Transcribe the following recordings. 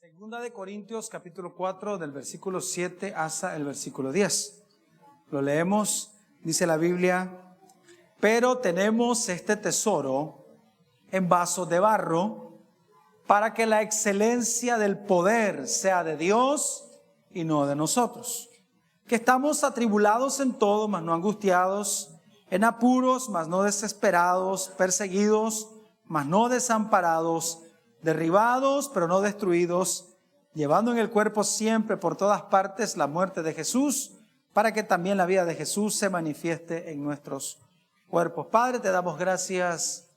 Segunda de Corintios, capítulo 4, del versículo 7 hasta el versículo 10. Lo leemos, dice la Biblia: pero tenemos este tesoro en vasos de barro, para que la excelencia del poder sea de Dios y no de nosotros. Que estamos atribulados en todo, mas no angustiados, en apuros, mas no desesperados, perseguidos, mas no desamparados, derribados, pero no destruidos, llevando en el cuerpo siempre por todas partes la muerte de Jesús, para que también la vida de Jesús se manifieste en nuestros cuerpos. Padre, te damos gracias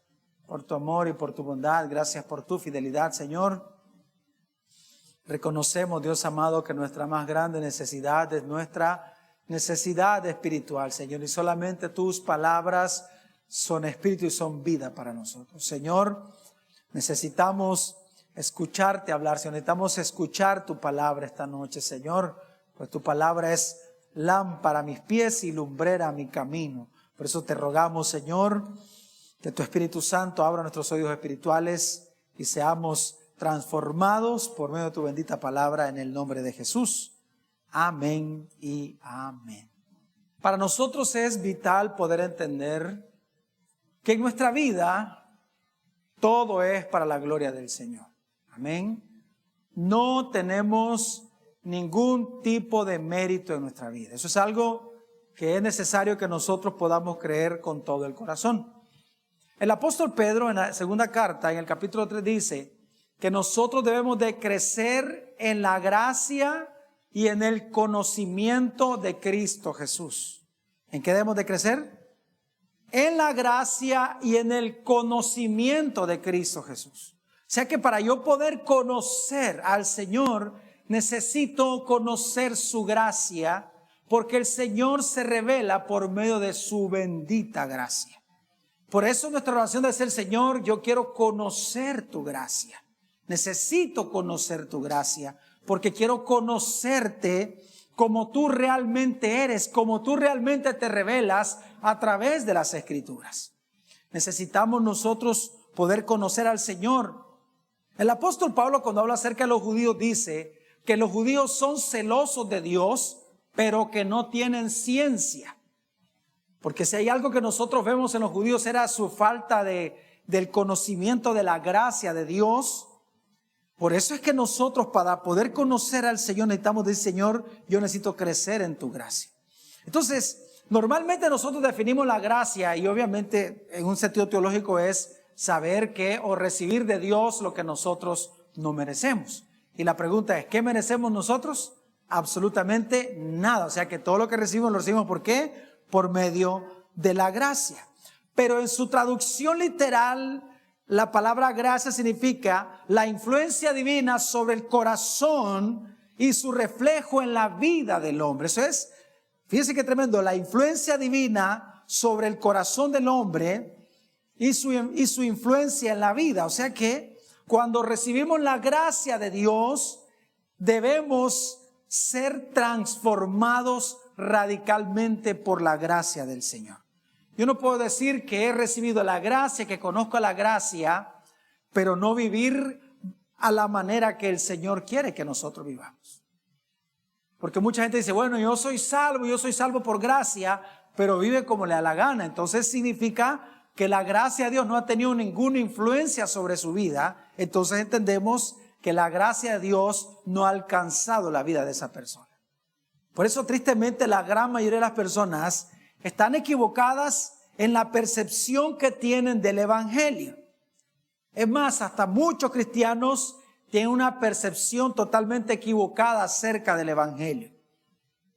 por tu amor y por tu bondad. Gracias por tu fidelidad, Señor. Reconocemos, Dios amado, que nuestra más grande necesidad es nuestra necesidad espiritual, Señor. Y solamente tus palabras son espíritu y son vida para nosotros. Señor, necesitamos escucharte hablar, Señor. Necesitamos escuchar tu palabra esta noche, Señor. Pues tu palabra es lámpara a mis pies y lumbrera a mi camino. Por eso te rogamos, Señor, que tu Espíritu Santo abra nuestros oídos espirituales y seamos transformados por medio de tu bendita palabra, en el nombre de Jesús. Amén y amén. Para nosotros es vital poder entender que en nuestra vida todo es para la gloria del Señor. Amén. No tenemos ningún tipo de mérito en nuestra vida. Eso es algo que es necesario que nosotros podamos creer con todo el corazón. El apóstol Pedro, en la segunda carta, en el capítulo 3, dice que nosotros debemos de crecer en la gracia y en el conocimiento de Cristo Jesús. ¿En qué debemos de crecer? En la gracia y en el conocimiento de Cristo Jesús. O sea que para yo poder conocer al Señor, necesito conocer su gracia, porque el Señor se revela por medio de su bendita gracia. Por eso nuestra oración debe ser: Señor, yo quiero conocer tu gracia. Necesito conocer tu gracia, porque quiero conocerte como tú realmente eres, como tú realmente te revelas a través de las Escrituras. Necesitamos nosotros poder conocer al Señor. El apóstol Pablo, cuando habla acerca de los judíos, dice que los judíos son celosos de Dios, pero que no tienen ciencia. Porque si hay algo que nosotros vemos en los judíos, era su falta del conocimiento de la gracia de Dios. Por eso es que nosotros, para poder conocer al Señor, necesitamos decir: Señor, yo necesito crecer en tu gracia. Entonces, normalmente nosotros definimos la gracia, y obviamente en un sentido teológico es saber que o recibir de Dios lo que nosotros no merecemos. Y la pregunta es: ¿qué merecemos nosotros? Absolutamente nada. O sea que todo lo que recibimos lo recibimos, ¿por qué? Por medio de la gracia. Pero en su traducción literal, la palabra gracia significa la influencia divina sobre el corazón y su reflejo en la vida del hombre. Eso es, fíjense qué tremendo, la influencia divina sobre el corazón del hombre y su influencia en la vida. O sea que cuando recibimos la gracia de Dios, debemos ser transformados radicalmente por la gracia del Señor. Yo no puedo decir que he recibido la gracia, que conozco la gracia, pero no vivir a la manera que el Señor quiere que nosotros vivamos. Porque mucha gente dice: bueno, yo soy salvo por gracia, pero vive como le da la gana. Entonces significa que la gracia de Dios no ha tenido ninguna influencia sobre su vida. Entonces entendemos que la gracia de Dios no ha alcanzado la vida de esa persona. Por eso, tristemente, la gran mayoría de las personas están equivocadas en la percepción que tienen del Evangelio. Es más, hasta muchos cristianos tienen una percepción totalmente equivocada acerca del Evangelio.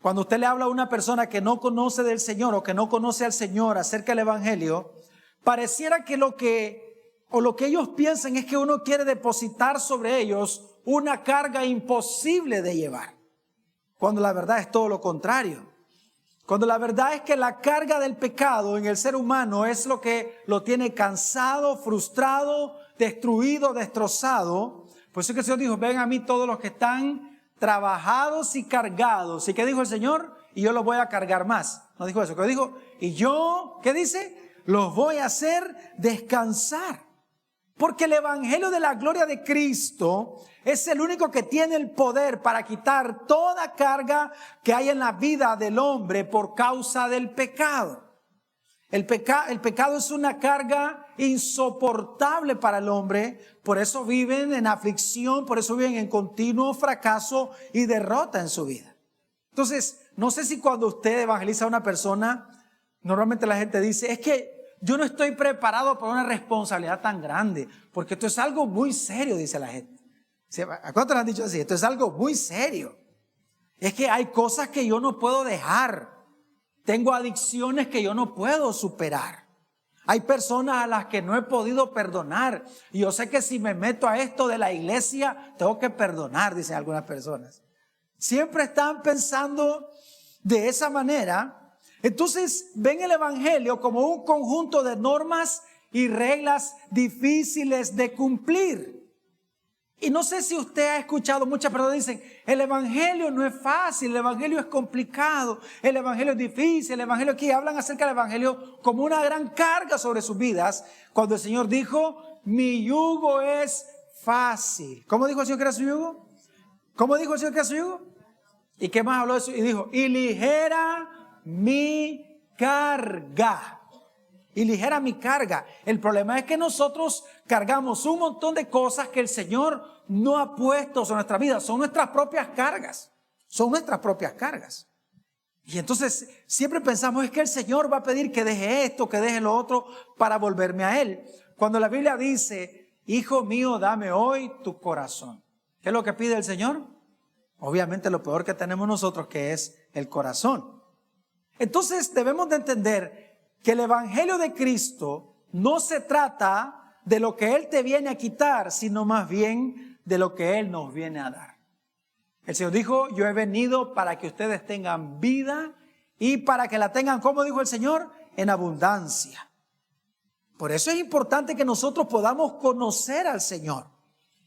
Cuando usted le habla a una persona que no conoce del Señor o que no conoce al Señor acerca del Evangelio, pareciera que lo que ellos piensan es que uno quiere depositar sobre ellos una carga imposible de llevar, cuando la verdad es todo lo contrario. Cuando la verdad es que la carga del pecado en el ser humano es lo que lo tiene cansado, frustrado, destruido, destrozado. Por eso que el Señor dijo: ven a mí todos los que están trabajados y cargados. ¿Y qué dijo el Señor? Y yo los voy a cargar más. No dijo eso, ¿qué dijo? Y yo, ¿qué dice? Los voy a hacer descansar. Porque el evangelio de la gloria de Cristo es el único que tiene el poder para quitar toda carga que hay en la vida del hombre por causa del pecado. El pecado es una carga insoportable para el hombre, por eso viven en aflicción, por eso viven en continuo fracaso y derrota en su vida. Entonces, no sé si cuando usted evangeliza a una persona, normalmente la gente dice, es que yo no estoy preparado para una responsabilidad tan grande, porque esto es algo muy serio, dice la gente. ¿A cuántos le han dicho así? Esto es algo muy serio. Es que hay cosas que yo no puedo dejar. Tengo adicciones que yo no puedo superar. Hay personas a las que no he podido perdonar. Y yo sé que si me meto a esto de la iglesia, tengo que perdonar, dicen algunas personas. Siempre están pensando de esa manera. Entonces ven el evangelio como un conjunto de normas y reglas difíciles de cumplir. Y no sé si usted ha escuchado, muchas personas dicen, el evangelio no es fácil, el evangelio es complicado, el evangelio es difícil, el evangelio aquí hablan acerca del evangelio como una gran carga sobre sus vidas, cuando el Señor dijo, mi yugo es fácil. ¿Cómo dijo el Señor que era su yugo? ¿Cómo dijo el Señor que era su yugo? ¿Y qué más habló de eso? Y dijo, y ligera mi carga. Y ligera mi carga. El problema es que nosotros cargamos un montón de cosas que el Señor no ha puesto sobre nuestra vida. Son nuestras propias cargas. Son nuestras propias cargas. Y entonces siempre pensamos es que el Señor va a pedir que deje esto, que deje lo otro para volverme a Él. Cuando la Biblia dice, hijo mío, dame hoy tu corazón. ¿Qué es lo que pide el Señor? Obviamente lo peor que tenemos nosotros, que es el corazón. Entonces debemos de entender que el evangelio de Cristo no se trata de lo que Él te viene a quitar, sino más bien de lo que Él nos viene a dar. El Señor dijo, yo he venido para que ustedes tengan vida y para que la tengan, ¿cómo dijo el Señor? En abundancia. Por eso es importante que nosotros podamos conocer al Señor.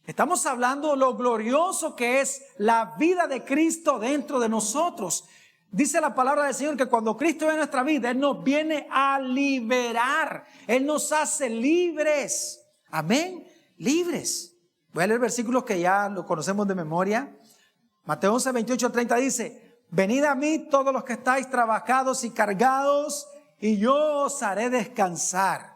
Estamos hablando de lo glorioso que es la vida de Cristo dentro de nosotros. Dice la palabra del Señor que cuando Cristo viene a nuestra vida, Él nos viene a liberar. Él nos hace libres. Amén. Libres. Voy a leer versículos que ya lo conocemos de memoria. Mateo 11, 28, 30 dice, venid a mí todos los que estáis trabajados y cargados, y yo os haré descansar.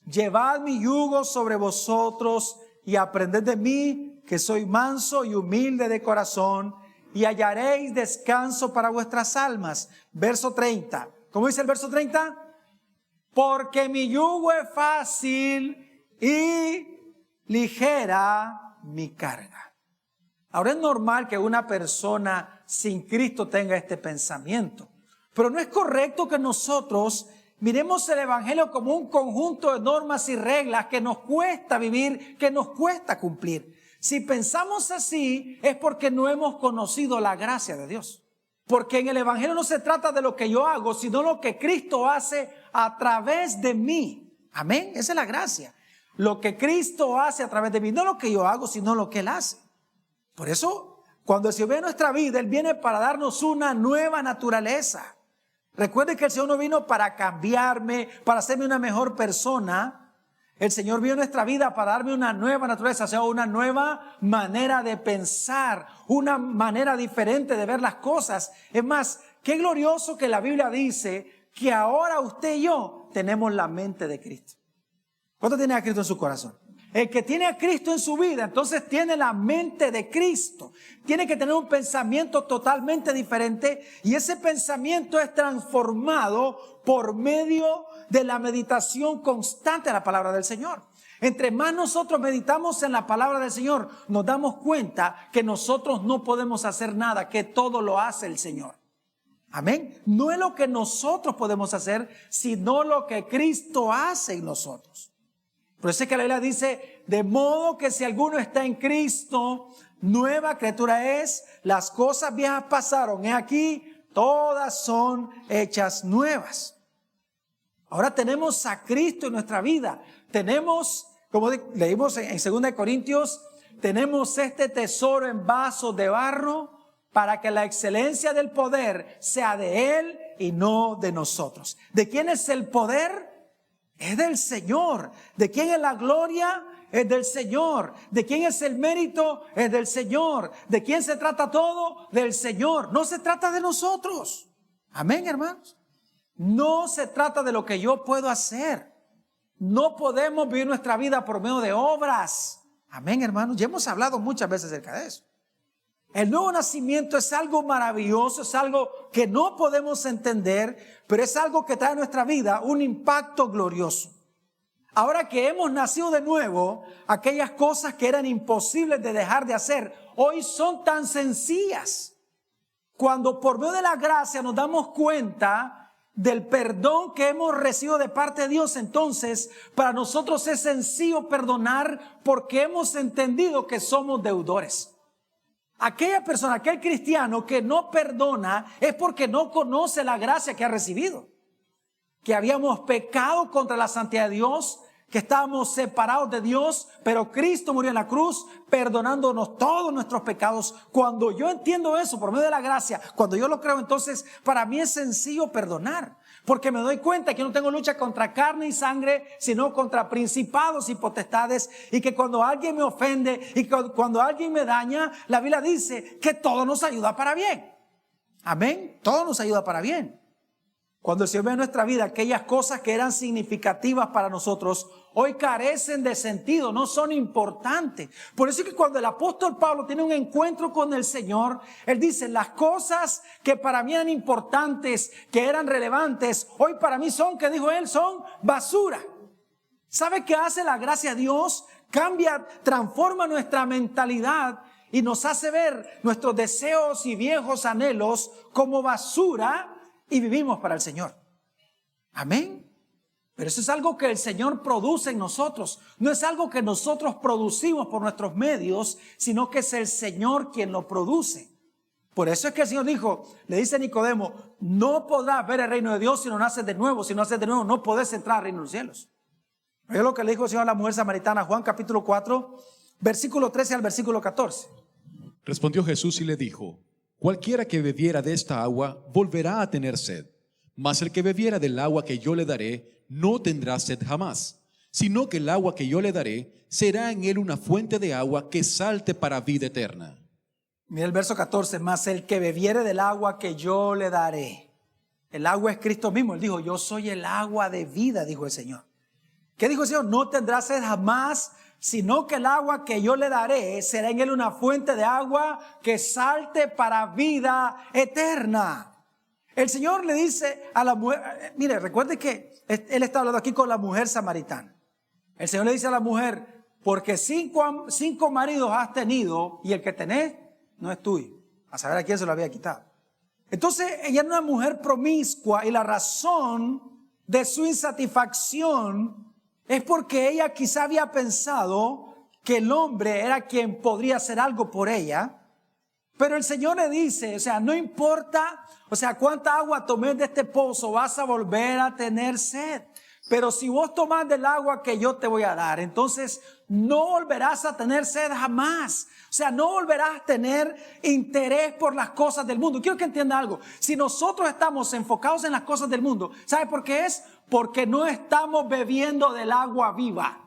Llevad mi yugo sobre vosotros y aprended de mí, que soy manso y humilde de corazón, y hallaréis descanso para vuestras almas. Verso 30. ¿Cómo dice el verso 30? Porque mi yugo es fácil y ligera mi carga. Ahora es normal que una persona sin Cristo tenga este pensamiento, pero no es correcto que nosotros miremos el evangelio como un conjunto de normas y reglas que nos cuesta vivir, que nos cuesta cumplir. Si pensamos así es porque no hemos conocido la gracia de Dios. Porque en el evangelio no se trata de lo que yo hago, sino lo que Cristo hace a través de mí. Amén, esa es la gracia. Lo que Cristo hace a través de mí, no lo que yo hago, sino lo que Él hace. Por eso, cuando el Señor viene a nuestra vida, Él viene para darnos una nueva naturaleza. Recuerde que el Señor no vino para cambiarme, para hacerme una mejor persona. El Señor vino a nuestra vida para darme una nueva naturaleza, o sea, una nueva manera de pensar, una manera diferente de ver las cosas. Es más, qué glorioso que la Biblia dice que ahora usted y yo tenemos la mente de Cristo. ¿Cuánto tiene a Cristo en su corazón? El que tiene a Cristo en su vida, entonces tiene la mente de Cristo. Tiene que tener un pensamiento totalmente diferente y ese pensamiento es transformado por medio de la meditación constante de la palabra del Señor. Entre más nosotros meditamos en la palabra del Señor, nos damos cuenta que nosotros no podemos hacer nada, que todo lo hace el Señor. Amén. No es lo que nosotros podemos hacer, sino lo que Cristo hace en nosotros. Por eso es que la Biblia dice, de modo que si alguno está en Cristo, nueva criatura es, las cosas viejas pasaron, he aquí, todas son hechas nuevas. Ahora tenemos a Cristo en nuestra vida. Tenemos, como leímos en 2 Corintios, tenemos este tesoro en vasos de barro para que la excelencia del poder sea de Él y no de nosotros. ¿De quién es el poder? Es del Señor. ¿De quién es la gloria? Es del Señor. ¿De quién es el mérito? Es del Señor. ¿De quién se trata todo? Del Señor. No se trata de nosotros. Amén, hermanos. No se trata de lo que yo puedo hacer. No podemos vivir nuestra vida por medio de obras. Amén, hermanos. Ya hemos hablado muchas veces acerca de eso. El nuevo nacimiento es algo maravilloso, es algo que no podemos entender, pero es algo que trae a nuestra vida un impacto glorioso. Ahora que hemos nacido de nuevo, aquellas cosas que eran imposibles de dejar de hacer, hoy son tan sencillas. Cuando por medio de la gracia nos damos cuenta del perdón que hemos recibido de parte de Dios, entonces para nosotros es sencillo perdonar porque hemos entendido que somos deudores. Aquella persona, aquel cristiano que no perdona es porque no conoce la gracia que ha recibido. Que habíamos pecado contra la santidad de Dios, que estábamos separados de Dios, pero Cristo murió en la cruz perdonándonos todos nuestros pecados. Cuando yo entiendo eso por medio de la gracia, cuando yo lo creo, entonces para mí es sencillo perdonar. Porque me doy cuenta que no tengo lucha contra carne y sangre, sino contra principados y potestades. Y que cuando alguien me ofende y cuando alguien me daña, la Biblia dice que todo nos ayuda para bien. Amén. Todo nos ayuda para bien. Cuando el Señor ve en nuestra vida aquellas cosas que eran significativas para nosotros, hoy carecen de sentido, no son importantes. Por eso es que cuando el apóstol Pablo tiene un encuentro con el Señor, él dice, las cosas que para mí eran importantes, que eran relevantes, hoy para mí son, que dijo él, son basura. ¿Sabe qué hace la gracia de Dios? Cambia, transforma nuestra mentalidad y nos hace ver nuestros deseos y viejos anhelos como basura y vivimos para el Señor. Amén. Pero eso es algo que el Señor produce en nosotros. No es algo que nosotros producimos por nuestros medios, sino que es el Señor quien lo produce. Por eso es que el Señor dijo, le dice a Nicodemo, no podrás ver el reino de Dios si no naces de nuevo. Si no naces de nuevo, no podés entrar al reino de los cielos. Es lo que le dijo el Señor a la mujer samaritana, Juan capítulo 4, versículo 13 al versículo 14. Respondió Jesús y le dijo, cualquiera que bebiera de esta agua volverá a tener sed, mas el que bebiera del agua que yo le daré no tendrá sed jamás, sino que el agua que yo le daré será en él una fuente de agua que salte para vida eterna. Mira el verso 14, mas el que bebiere del agua que yo le daré. El agua es Cristo mismo. Él dijo, yo soy el agua de vida, dijo el Señor. ¿Qué dijo el Señor? No tendrá sed jamás, sino que el agua que yo le daré será en él una fuente de agua que salte para vida eterna. El Señor le dice a la mujer, mire, recuerde que Él está hablando aquí con la mujer samaritana. El Señor le dice a la mujer, porque cinco maridos has tenido y el que tenés no es tuyo. A saber a quién se lo había quitado. Entonces ella era una mujer promiscua y la razón de su insatisfacción es porque ella quizá había pensado que el hombre era quien podría hacer algo por ella. Pero el Señor le dice, o sea, no importa, o sea, cuánta agua tomes de este pozo, vas a volver a tener sed. Pero si vos tomás del agua que yo te voy a dar, entonces no volverás a tener sed jamás. O sea, no volverás a tener interés por las cosas del mundo. Quiero que entienda algo. Si nosotros estamos enfocados en las cosas del mundo, ¿sabe por qué es? Porque no estamos bebiendo del agua viva.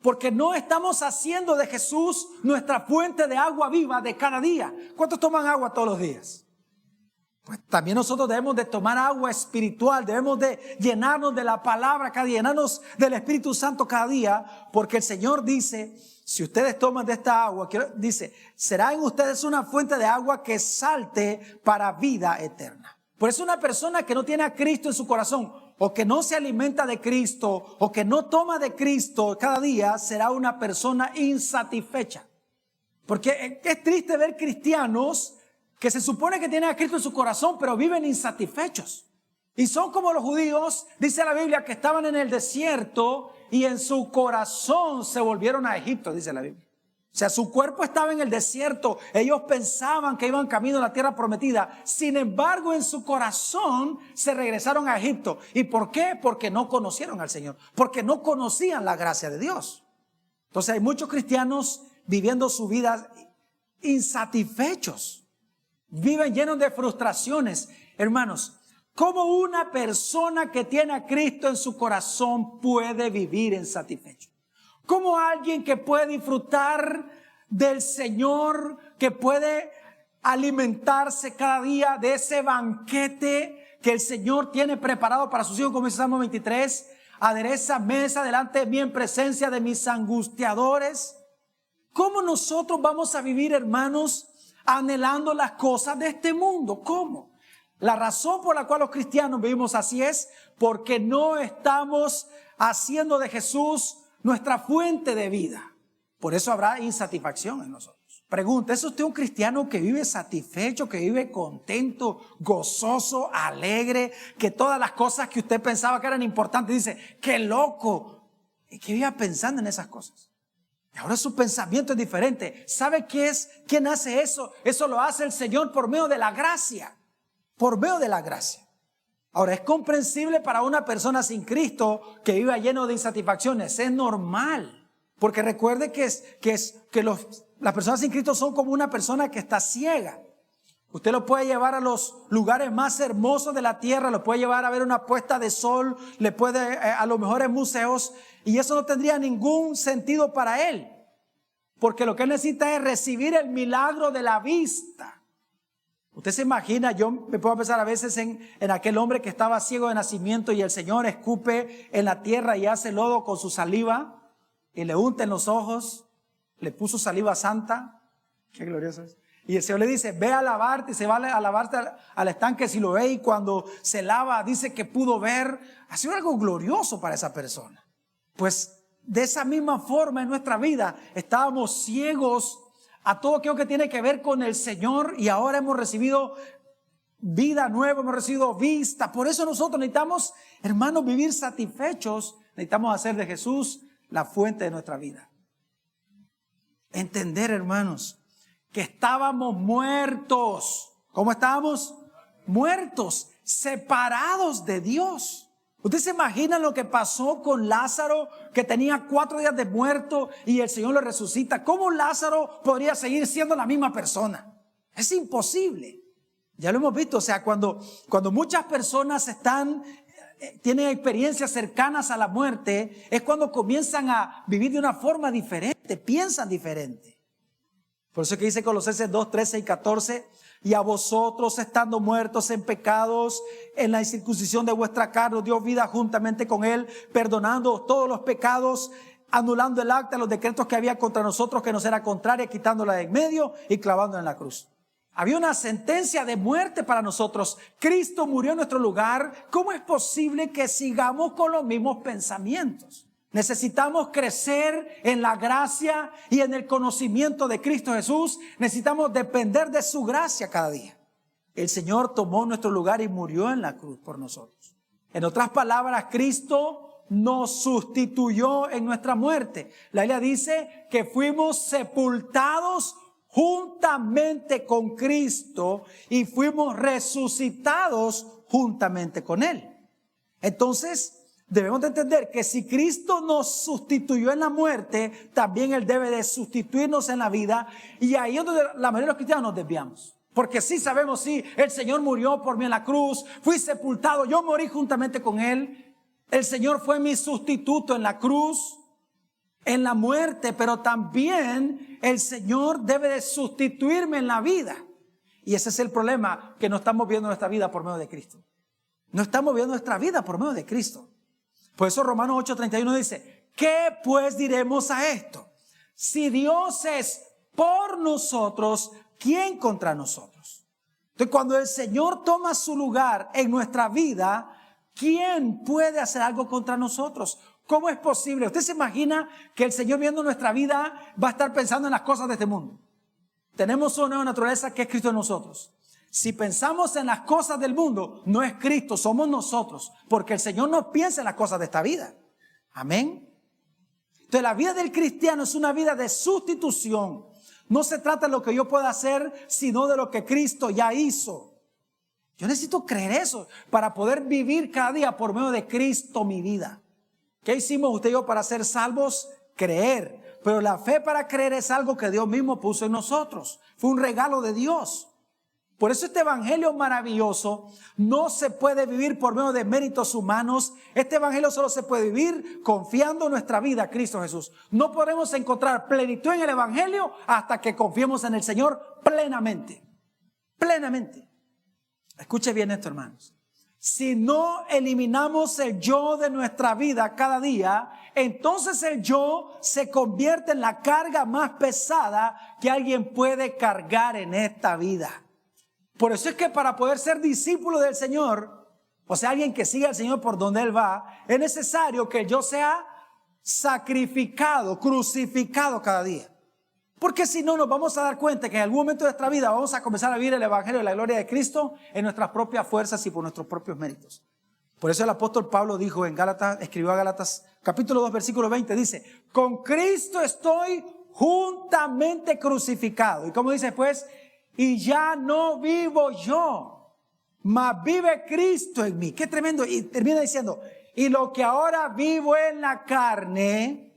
Porque no estamos haciendo de Jesús nuestra fuente de agua viva de cada día. ¿Cuántos toman agua todos los días? Pues también nosotros debemos de tomar agua espiritual, debemos de llenarnos de la palabra cada día, llenarnos del Espíritu Santo cada día, porque el Señor dice, si ustedes toman de esta agua, dice, será en ustedes una fuente de agua que salte para vida eterna. Por eso una persona que no tiene a Cristo en su corazón, o que no se alimenta de Cristo, o que no toma de Cristo cada día, será una persona insatisfecha. Porque es triste ver cristianos que se supone que tienen a Cristo en su corazón, pero viven insatisfechos. Y son como los judíos, dice la Biblia, que estaban en el desierto y en su corazón se volvieron a Egipto, dice la Biblia. O sea, su cuerpo estaba en el desierto, ellos pensaban que iban camino a la tierra prometida. Sin embargo, en su corazón se regresaron a Egipto. ¿Y por qué? Porque no conocieron al Señor, porque no conocían la gracia de Dios. Entonces hay muchos cristianos viviendo su vida insatisfechos. Viven llenos de frustraciones. Hermanos, ¿Cómo una persona que tiene a Cristo en su corazón puede vivir insatisfecho? ¿Cómo alguien que puede disfrutar del Señor, que puede alimentarse cada día de ese banquete que el Señor tiene preparado para sus hijos, como dice Salmo 23, adereza mesa delante de mí en presencia de mis angustiadores? ¿Cómo nosotros vamos a vivir, hermanos, anhelando las cosas de este mundo? ¿Cómo? La razón por la cual los cristianos vivimos así es porque no estamos haciendo de Jesús nuestra fuente de vida. Por eso habrá insatisfacción en nosotros. Pregunta, ¿es usted un cristiano que vive satisfecho, que vive contento, gozoso, alegre, que todas las cosas que usted pensaba que eran importantes, dice, qué loco, y que viva pensando en esas cosas? Y ahora su pensamiento es diferente. ¿Sabe qué es? ¿Quién hace eso? Eso lo hace el Señor por medio de la gracia. Por medio de la gracia. Ahora, es comprensible para una persona sin Cristo que viva lleno de insatisfacciones. Es normal. Porque recuerde que las personas sin Cristo son como una persona que está ciega. Usted lo puede llevar a los lugares más hermosos de la tierra, lo puede llevar a ver una puesta de sol, le puede a los mejores museos, y eso no tendría ningún sentido para él. Porque lo que él necesita es recibir el milagro de la vista. Usted se imagina, yo me puedo pensar a veces en aquel hombre que estaba ciego de nacimiento y el Señor escupe en la tierra y hace lodo con su saliva y le unta en los ojos, le puso saliva santa. Qué glorioso es. Y el Señor le dice, ve a lavarte, y se va a lavarte al estanque si lo ve, y cuando se lava dice que pudo ver. Ha sido algo glorioso para esa persona. Pues de esa misma forma en nuestra vida estábamos ciegos a todo aquello que tiene que ver con el Señor, y ahora hemos recibido vida nueva, hemos recibido vista. Por eso nosotros necesitamos, hermanos, vivir satisfechos. Necesitamos hacer de Jesús la fuente de nuestra vida. Entender, hermanos, que estábamos muertos. ¿Cómo estábamos? Muertos, separados de Dios. ¿Usted se imagina lo que pasó con Lázaro, que tenía 4 días de muerto y el Señor lo resucita? ¿Cómo Lázaro podría seguir siendo la misma persona? Es imposible. Ya lo hemos visto. O sea, cuando muchas personas tienen experiencias cercanas a la muerte, es cuando comienzan a vivir de una forma diferente, piensan diferente. Por eso que dice Colosenses 2, 13 y 14, y a vosotros, estando muertos en pecados, en la incircuncisión de vuestra carne, dio vida juntamente con él, perdonando todos los pecados, anulando el acta, los decretos que había contra nosotros, que nos era contraria, quitándola de en medio y clavándola en la cruz. Había una sentencia de muerte para nosotros. Cristo murió en nuestro lugar. ¿Cómo es posible que sigamos con los mismos pensamientos? Necesitamos crecer en la gracia y en el conocimiento de Cristo Jesús. Necesitamos depender de su gracia cada día. El Señor tomó nuestro lugar y murió en la cruz por nosotros. En otras palabras, Cristo nos sustituyó en nuestra muerte. La Biblia dice que fuimos sepultados juntamente con Cristo y fuimos resucitados juntamente con Él. Entonces, debemos de entender que si Cristo nos sustituyó en la muerte, también Él debe de sustituirnos en la vida. Y ahí es donde la mayoría de los cristianos nos desviamos. Porque sí sabemos, sí, el Señor murió por mí en la cruz, fui sepultado, yo morí juntamente con Él. El Señor fue mi sustituto en la cruz, en la muerte, pero también el Señor debe de sustituirme en la vida. Y ese es el problema, que no estamos viendo nuestra vida por medio de Cristo. No estamos viendo nuestra vida por medio de Cristo. Por eso Romanos 8:31 dice, ¿qué pues diremos a esto? Si Dios es por nosotros, ¿quién contra nosotros? Entonces, cuando el Señor toma su lugar en nuestra vida, ¿quién puede hacer algo contra nosotros? ¿Cómo es posible? ¿Usted se imagina que el Señor, viendo nuestra vida, va a estar pensando en las cosas de este mundo? Tenemos una nueva naturaleza que es Cristo en nosotros. Si pensamos en las cosas del mundo, no es Cristo, somos nosotros, porque el Señor no piensa en las cosas de esta vida. Amén. Entonces, la vida del cristiano es una vida de sustitución. No se trata de lo que yo pueda hacer, sino de lo que Cristo ya hizo. Yo necesito creer eso para poder vivir cada día por medio de Cristo mi vida. ¿Qué hicimos usted y yo para ser salvos? Creer. Pero la fe para creer es algo que Dios mismo puso en nosotros. Fue un regalo de Dios. Por eso este evangelio maravilloso no se puede vivir por medio de méritos humanos. Este evangelio solo se puede vivir confiando nuestra vida a Cristo Jesús. No podemos encontrar plenitud en el evangelio hasta que confiemos en el Señor plenamente. Plenamente. Escuche bien esto, hermanos. Si no eliminamos el yo de nuestra vida cada día, entonces el yo se convierte en la carga más pesada que alguien puede cargar en esta vida. Por eso es que para poder ser discípulo del Señor, o sea, alguien que siga al Señor por donde Él va, es necesario que el yo sea sacrificado, crucificado cada día. Porque si no, nos vamos a dar cuenta que en algún momento de nuestra vida vamos a comenzar a vivir el evangelio de la gloria de Cristo en nuestras propias fuerzas y por nuestros propios méritos. Por eso el apóstol Pablo dijo en Gálatas, escribió a Gálatas capítulo 2 versículo 20, dice: con Cristo estoy juntamente crucificado. ¿Y cómo dice después? Y ya no vivo yo, mas vive Cristo en mí. Qué tremendo. Y termina diciendo: y lo que ahora vivo en la carne,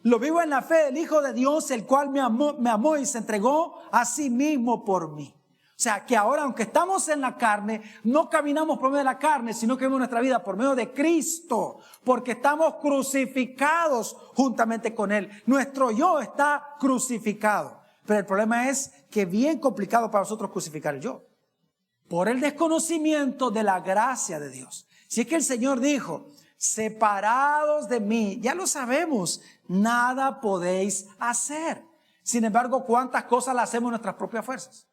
lo vivo en la fe del Hijo de Dios, el cual me amó y se entregó a sí mismo por mí. O sea, que ahora, aunque estamos en la carne, no caminamos por medio de la carne, sino que vivimos nuestra vida por medio de Cristo, porque estamos crucificados juntamente con Él. Nuestro yo está crucificado. Pero el problema es que es bien complicado para nosotros crucificar el yo, por el desconocimiento de la gracia de Dios. Si es que el Señor dijo: separados de mí, ya lo sabemos, nada podéis hacer. Sin embargo, ¿cuántas cosas las hacemos en nuestras propias fuerzas?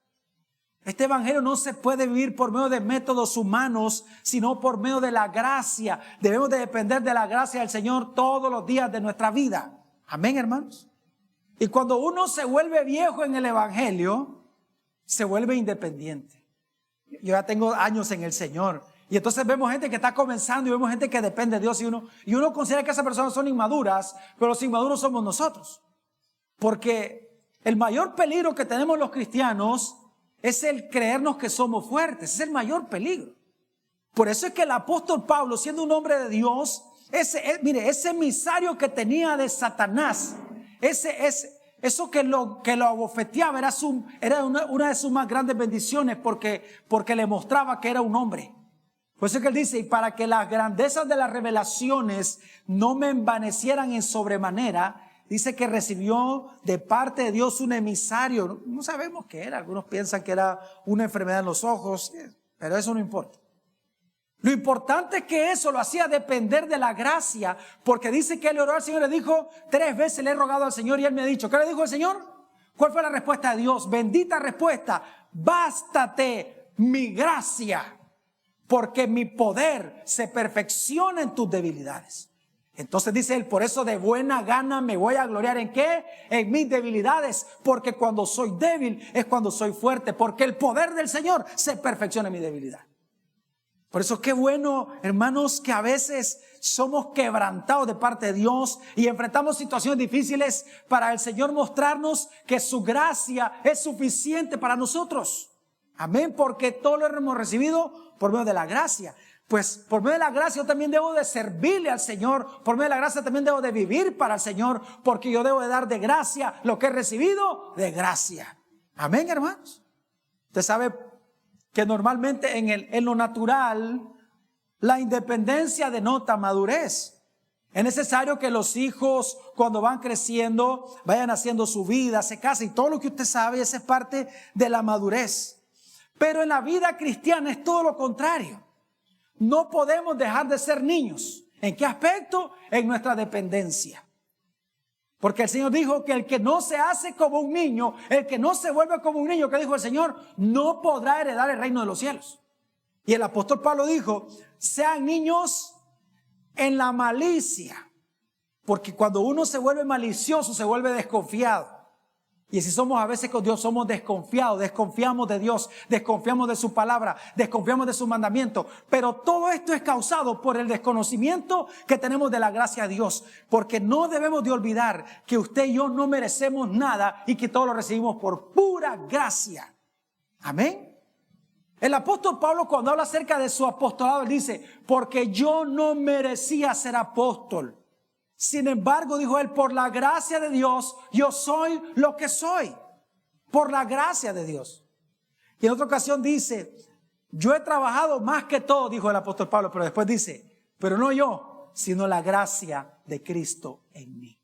Este evangelio no se puede vivir por medio de métodos humanos, sino por medio de la gracia. Debemos de depender de la gracia del Señor todos los días de nuestra vida. Amén, hermanos. Y cuando uno se vuelve viejo en el evangelio, se vuelve independiente. Yo ya tengo años en el Señor. Y entonces vemos gente que está comenzando y vemos gente que depende de Dios. Y uno considera que esas personas son inmaduras, pero los inmaduros somos nosotros. Porque el mayor peligro que tenemos los cristianos es el creernos que somos fuertes. Es el mayor peligro. Por eso es que el apóstol Pablo, siendo un hombre de Dios, ese emisario que tenía de Satanás, eso que lo abofeteaba era una de sus más grandes bendiciones, porque le mostraba que era un hombre. Por eso es que él dice: y para que las grandezas de las revelaciones no me envanecieran en sobremanera, dice que recibió de parte de Dios un emisario. No sabemos qué era. Algunos piensan que era una enfermedad en los ojos, pero eso no importa. Lo importante es que eso lo hacía depender de la gracia, porque dice que él oró al Señor y le dijo: 3 veces le he rogado al Señor y él me ha dicho. ¿Qué le dijo el Señor? ¿Cuál fue la respuesta de Dios? Bendita respuesta: bástate mi gracia, porque mi poder se perfecciona en tus debilidades. Entonces dice él: por eso de buena gana me voy a gloriar. ¿En qué? En mis debilidades, porque cuando soy débil es cuando soy fuerte, porque el poder del Señor se perfecciona en mi debilidad. Por eso qué bueno, hermanos, que a veces somos quebrantados de parte de Dios y enfrentamos situaciones difíciles para el Señor mostrarnos que su gracia es suficiente para nosotros. Amén, porque todo lo hemos recibido por medio de la gracia. Pues por medio de la gracia yo también debo de servirle al Señor. Por medio de la gracia también debo de vivir para el Señor, porque yo debo de dar de gracia lo que he recibido de gracia. Amén, hermanos. Usted sabe que normalmente en lo natural la independencia denota madurez. Es necesario que los hijos, cuando van creciendo, vayan haciendo su vida, se casen, y todo lo que usted sabe, esa es parte de la madurez. Pero en la vida cristiana es todo lo contrario. No podemos dejar de ser niños. ¿En qué aspecto? En nuestra dependencia. Porque el Señor dijo que el que no se hace como un niño, el que no se vuelve como un niño, ¿qué dijo el Señor? No podrá heredar el reino de los cielos. Y el apóstol Pablo dijo: sean niños en la malicia. Porque cuando uno se vuelve malicioso, se vuelve desconfiado. Y si somos a veces con Dios, somos desconfiados, desconfiamos de Dios, desconfiamos de su palabra, desconfiamos de su mandamiento. Pero todo esto es causado por el desconocimiento que tenemos de la gracia de Dios. Porque no debemos de olvidar que usted y yo no merecemos nada y que todo lo recibimos por pura gracia. Amén. El apóstol Pablo, cuando habla acerca de su apostolado, él dice: porque yo no merecía ser apóstol. Sin embargo, dijo él, por la gracia de Dios, yo soy lo que soy. Por la gracia de Dios. Y en otra ocasión dice, yo he trabajado más que todo, dijo el apóstol Pablo, pero después dice, pero no yo, sino la gracia de Cristo en mí.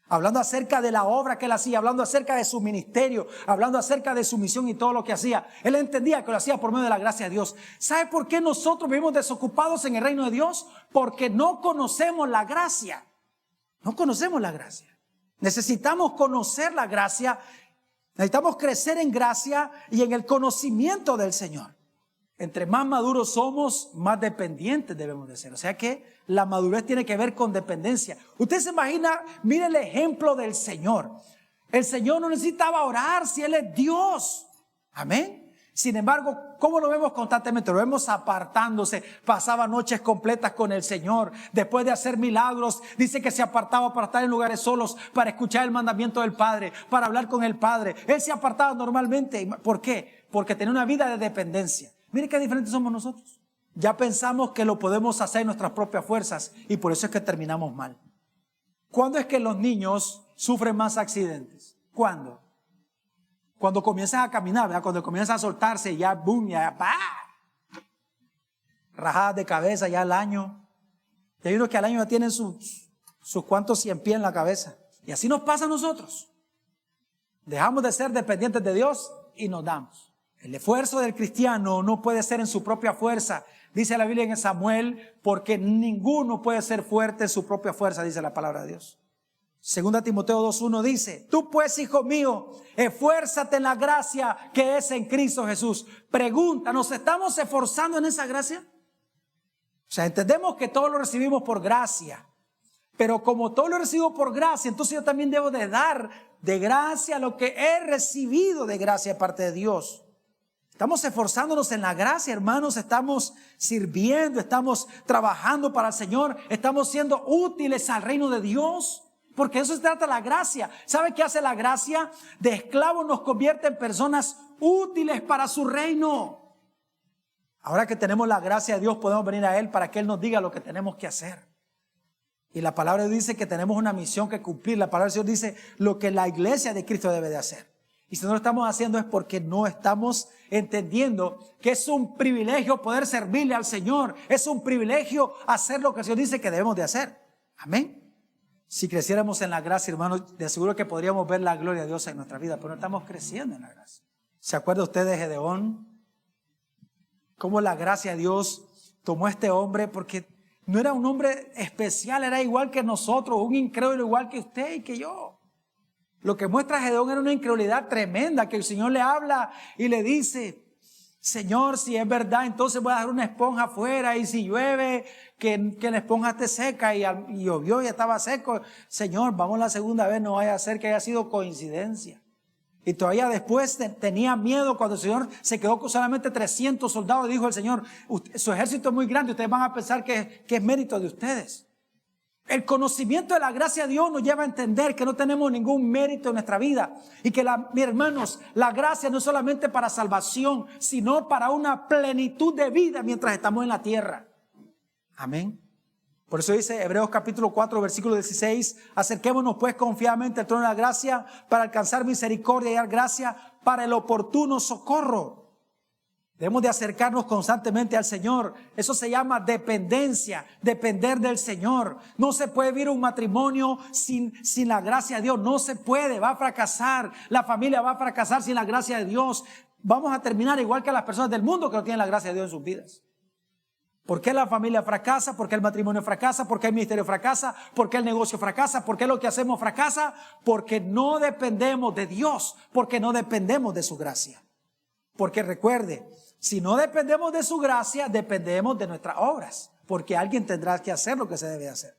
Hablando acerca de la obra que él hacía, hablando acerca de su ministerio, hablando acerca de su misión y todo lo que hacía. Él entendía que lo hacía por medio de la gracia de Dios. ¿Sabe por qué nosotros vivimos desocupados en el reino de Dios? Porque no conocemos la gracia. No conocemos la gracia. Necesitamos conocer la gracia. Necesitamos crecer en gracia y en el conocimiento del Señor. Entre más maduros somos, más dependientes debemos de ser. O sea que la madurez tiene que ver con dependencia. Usted se imagina, mire el ejemplo del Señor. El Señor no necesitaba orar si Él es Dios. Amén. Sin embargo, ¿cómo lo vemos constantemente? Lo vemos apartándose. Pasaba noches completas con el Señor. Después de hacer milagros, dice que se apartaba para estar en lugares solos, para escuchar el mandamiento del Padre, para hablar con el Padre. Él se apartaba normalmente. ¿Por qué? Porque tenía una vida de dependencia. Mire qué diferentes somos nosotros. Ya pensamos que lo podemos hacer en nuestras propias fuerzas y por eso es que terminamos mal. ¿Cuándo es que los niños sufren más accidentes? ¿Cuándo? Cuando comienzan a caminar, ¿verdad? Cuando comienzan a soltarse, ya boom, ya ¡pah! Rajadas de cabeza ya al año. Y hay unos que al año ya tienen sus cuantos 100 pies en la cabeza. Y así nos pasa a nosotros. Dejamos de ser dependientes de Dios y nos damos. El esfuerzo del cristiano no puede ser en su propia fuerza. Dice la Biblia en Samuel, porque ninguno puede ser fuerte en su propia fuerza, dice la palabra de Dios. Segunda Timoteo 2:1 dice, tú pues, hijo mío, esfuérzate en la gracia que es en Cristo Jesús. Pregunta, ¿nos estamos esforzando en esa gracia? O sea, entendemos que todo lo recibimos por gracia. Pero como todo lo recibo por gracia, entonces yo también debo de dar de gracia lo que he recibido de gracia de parte de Dios. Estamos esforzándonos en la gracia, hermanos, estamos sirviendo, estamos trabajando para el Señor, estamos siendo útiles al reino de Dios, porque eso se trata la gracia. ¿Sabe qué hace la gracia? De esclavos nos convierte en personas útiles para su reino. Ahora que tenemos la gracia de Dios, podemos venir a Él para que Él nos diga lo que tenemos que hacer. Y la palabra dice que tenemos una misión que cumplir. La palabra del Señor dice lo que la iglesia de Cristo debe de hacer. Y si no lo estamos haciendo es porque no estamos entendiendo que es un privilegio poder servirle al Señor. Es un privilegio hacer lo que el Señor dice que debemos de hacer. Amén. Si creciéramos en la gracia, hermanos, de seguro que podríamos ver la gloria de Dios en nuestra vida, pero no estamos creciendo en la gracia. ¿Se acuerda usted de Gedeón? Cómo la gracia de Dios tomó a este hombre, porque no era un hombre especial, era igual que nosotros, un incrédulo igual que usted y que yo. Lo que muestra Gedeón era una incredulidad tremenda, que el Señor le habla y le dice, Señor, si es verdad, entonces voy a dejar una esponja afuera y si llueve, que la esponja esté seca y llovió y estaba seco. Señor, vamos la segunda vez, no vaya a ser que haya sido coincidencia. Y todavía después tenía miedo cuando el Señor se quedó con solamente 300 soldados. Dijo el Señor, su ejército es muy grande, ustedes van a pensar que es mérito de ustedes. El conocimiento de la gracia de Dios nos lleva a entender que no tenemos ningún mérito en nuestra vida. Y que, mis hermanos, la gracia no es solamente para salvación, sino para una plenitud de vida mientras estamos en la tierra. Amén. Por eso dice Hebreos capítulo 4, versículo 16, acerquémonos pues confiadamente al trono de la gracia para alcanzar misericordia y dar gracia para el oportuno socorro. Debemos de acercarnos constantemente al Señor. Eso se llama dependencia, depender del Señor. No se puede vivir un matrimonio sin la gracia de Dios. No se puede, va a fracasar. La familia va a fracasar sin la gracia de Dios. Vamos a terminar igual que las personas del mundo que no tienen la gracia de Dios en sus vidas. ¿Por qué la familia fracasa? ¿Por qué el matrimonio fracasa? ¿Por qué el ministerio fracasa? ¿Por qué el negocio fracasa? ¿Por qué lo que hacemos fracasa? Porque no dependemos de Dios, porque no dependemos de su gracia. Porque recuerde, si no dependemos de su gracia, dependemos de nuestras obras, porque alguien tendrá que hacer lo que se debe hacer.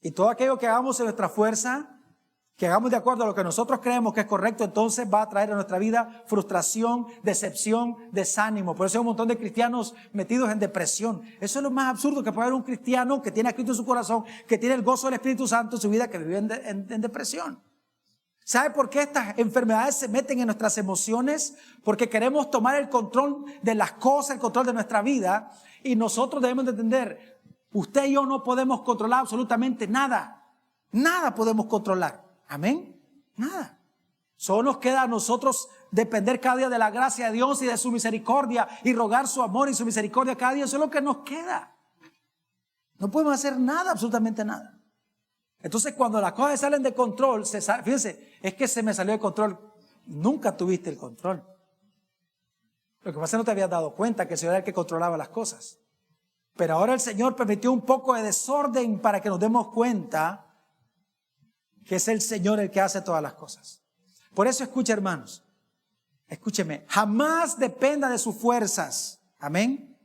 Y todo aquello que hagamos en nuestra fuerza, que hagamos de acuerdo a lo que nosotros creemos que es correcto, entonces va a traer a nuestra vida frustración, decepción, desánimo. Por eso hay un montón de cristianos metidos en depresión. Eso es lo más absurdo que puede haber un cristiano que tiene a Cristo en su corazón, que tiene el gozo del Espíritu Santo en su vida, que vive en depresión. ¿Sabe por qué estas enfermedades se meten en nuestras emociones? Porque queremos tomar el control de las cosas, el control de nuestra vida, y nosotros debemos de entender, usted y yo no podemos controlar absolutamente nada. Nada podemos controlar. Amén. Nada. Solo nos queda a nosotros depender cada día de la gracia de Dios y de su misericordia y rogar su amor y su misericordia cada día. Eso es lo que nos queda. No podemos hacer nada, absolutamente nada. Entonces cuando las cosas salen de control, fíjense, es que se me salió de control. Nunca tuviste el control. Lo que pasa es que no te habías dado cuenta que el Señor era el que controlaba las cosas. Pero ahora el Señor permitió un poco de desorden para que nos demos cuenta que es el Señor el que hace todas las cosas. Por eso escucha, hermanos, escúcheme, jamás dependa de sus fuerzas. Amén.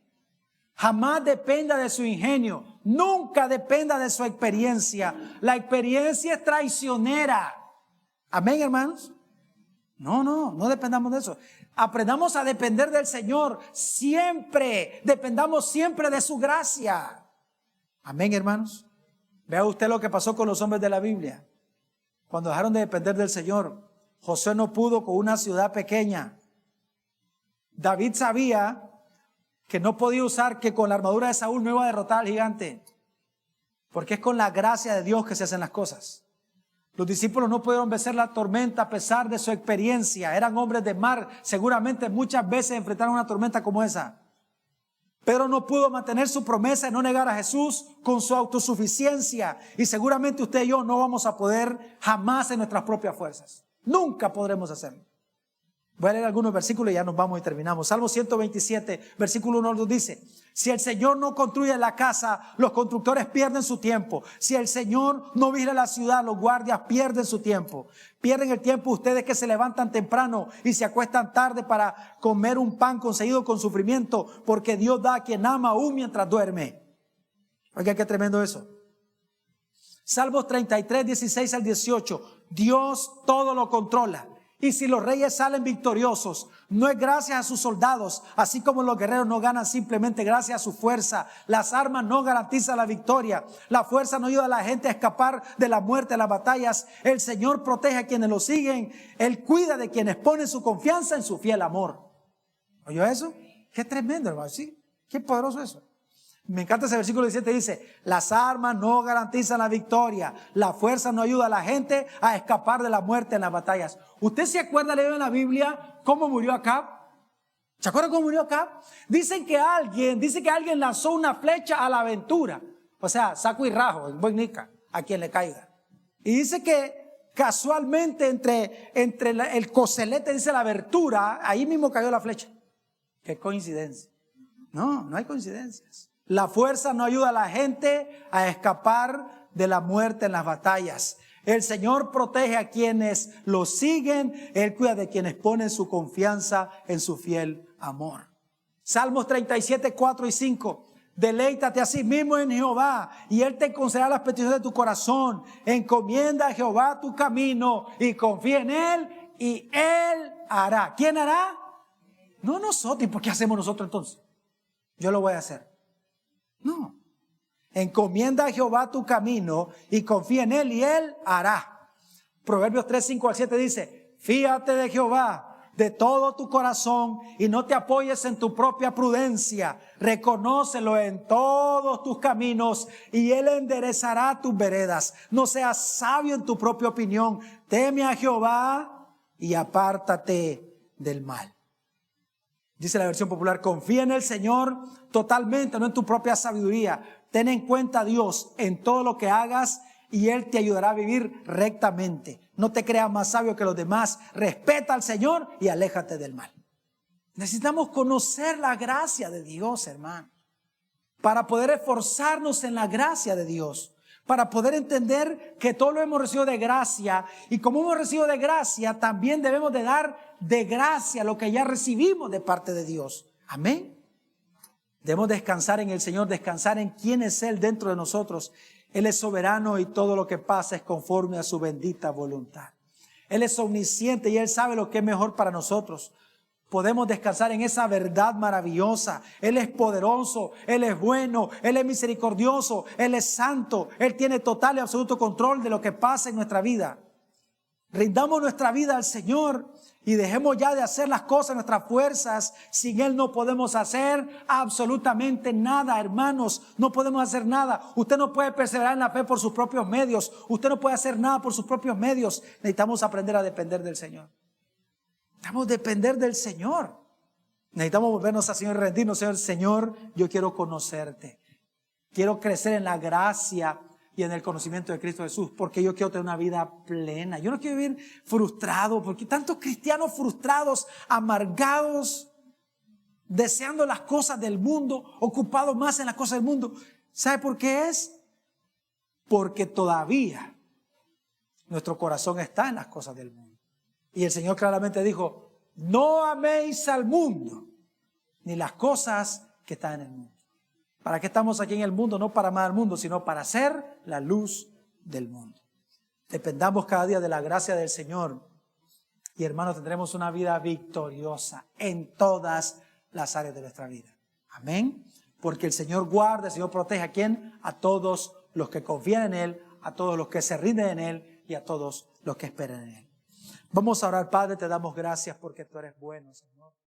Jamás dependa de su ingenio. Nunca dependa de su experiencia. La experiencia es traicionera. Amén, hermanos. No dependamos de eso. Aprendamos a depender del Señor siempre. Dependamos siempre de su gracia. Amén, hermanos. Vea usted lo que pasó con los hombres de la Biblia. Cuando dejaron de depender del Señor, Josué no pudo con una ciudad pequeña. David sabía que no podía usar, que con la armadura de Saúl no iba a derrotar al gigante. Porque es con la gracia de Dios que se hacen las cosas. Los discípulos no pudieron vencer la tormenta a pesar de su experiencia. Eran hombres de mar. Seguramente muchas veces enfrentaron una tormenta como esa. Pedro no pudo mantener su promesa de no negar a Jesús con su autosuficiencia. Y seguramente usted y yo no vamos a poder jamás en nuestras propias fuerzas. Nunca podremos hacerlo. Voy a leer algunos versículos y ya nos vamos y terminamos. Salmo 127, versículo 1 nos dice: si el Señor no construye la casa, los constructores pierden su tiempo. Si el Señor no vigila la ciudad, los guardias pierden su tiempo. Pierden el tiempo ustedes que se levantan temprano y se acuestan tarde para comer un pan conseguido con sufrimiento, porque Dios da a quien ama aún mientras duerme. Oiga, qué tremendo eso. Salmos 33, 16 al 18. Dios todo lo controla. Y si los reyes salen victoriosos, no es gracias a sus soldados, así como los guerreros no ganan simplemente gracias a su fuerza. Las armas no garantizan la victoria. La fuerza no ayuda a la gente a escapar de la muerte en las batallas. El Señor protege a quienes lo siguen. Él cuida de quienes ponen su confianza en su fiel amor. ¿Oyó eso? Qué tremendo, hermano. ¿Sí? Qué poderoso eso. Me encanta ese versículo 17, dice: las armas no garantizan la victoria, la fuerza no ayuda a la gente a escapar de la muerte en las batallas. ¿Usted se acuerda, leer en la Biblia cómo murió Acab? ¿Se acuerda cómo murió Acab? Dice que alguien lanzó una flecha a la aventura, o sea, saco y rajo, en buen nica, a quien le caiga. Y dice que casualmente entre el coselete, dice la abertura, ahí mismo cayó la flecha. Qué coincidencia. No hay coincidencias. La fuerza no ayuda a la gente a escapar de la muerte en las batallas. El Señor protege a quienes lo siguen. Él cuida de quienes ponen su confianza en su fiel amor. Salmos 37, 4 y 5. Deleítate a sí mismo en Jehová y Él te concederá las peticiones de tu corazón. Encomienda a Jehová tu camino y confía en Él y Él hará. ¿Quién hará? No nosotros. ¿Y por qué hacemos nosotros entonces? Yo lo voy a hacer. No. Encomienda a Jehová tu camino y confía en Él y Él hará. Proverbios 3, 5 al 7 dice: fíate de Jehová de todo tu corazón y no te apoyes en tu propia prudencia. Reconócelo en todos tus caminos y Él enderezará tus veredas. No seas sabio en tu propia opinión. Teme a Jehová y apártate del mal. Dice la versión popular: confía en el Señor totalmente, no en tu propia sabiduría. Ten en cuenta a Dios en todo lo que hagas y Él te ayudará a vivir rectamente. No te creas más sabio que los demás. Respeta al Señor y aléjate del mal. Necesitamos conocer la gracia de Dios, hermano, para poder esforzarnos en la gracia de Dios, para poder entender que todo lo hemos recibido de gracia, y como hemos recibido de gracia, también debemos de dar de gracia lo que ya recibimos de parte de Dios. Amén. Debemos descansar en el Señor, descansar en quién es Él dentro de nosotros. Él es soberano y todo lo que pasa es conforme a su bendita voluntad. Él es omnisciente y Él sabe lo que es mejor para nosotros. Podemos descansar en esa verdad maravillosa. Él es poderoso, Él es bueno, Él es misericordioso, Él es santo. Él tiene total y absoluto control de lo que pasa en nuestra vida. Rindamos nuestra vida al Señor y dejemos ya de hacer las cosas en nuestras fuerzas. Sin Él no podemos hacer absolutamente nada, hermanos. No podemos hacer nada. Usted no puede perseverar en la fe por sus propios medios. Usted no puede hacer nada por sus propios medios. Necesitamos aprender a depender del Señor. Necesitamos depender del Señor. Necesitamos volvernos al Señor y rendirnos. Señor, yo quiero conocerte. Quiero crecer en la gracia y en el conocimiento de Cristo Jesús, porque yo quiero tener una vida plena. Yo no quiero vivir frustrado, porque tantos cristianos frustrados, amargados, deseando las cosas del mundo, ocupados más en las cosas del mundo. ¿Sabe por qué es? Porque todavía nuestro corazón está en las cosas del mundo. Y el Señor claramente dijo, no améis al mundo, ni las cosas que están en el mundo. ¿Para qué estamos aquí en el mundo? No para amar al mundo, sino para ser la luz del mundo. Dependamos cada día de la gracia del Señor. Y hermanos, tendremos una vida victoriosa en todas las áreas de nuestra vida. Amén. Porque el Señor guarda, el Señor protege ¿a quién? A todos los que confían en Él, a todos los que se rinden en Él y a todos los que esperan en Él. Vamos a orar. Padre, te damos gracias porque tú eres bueno, Señor.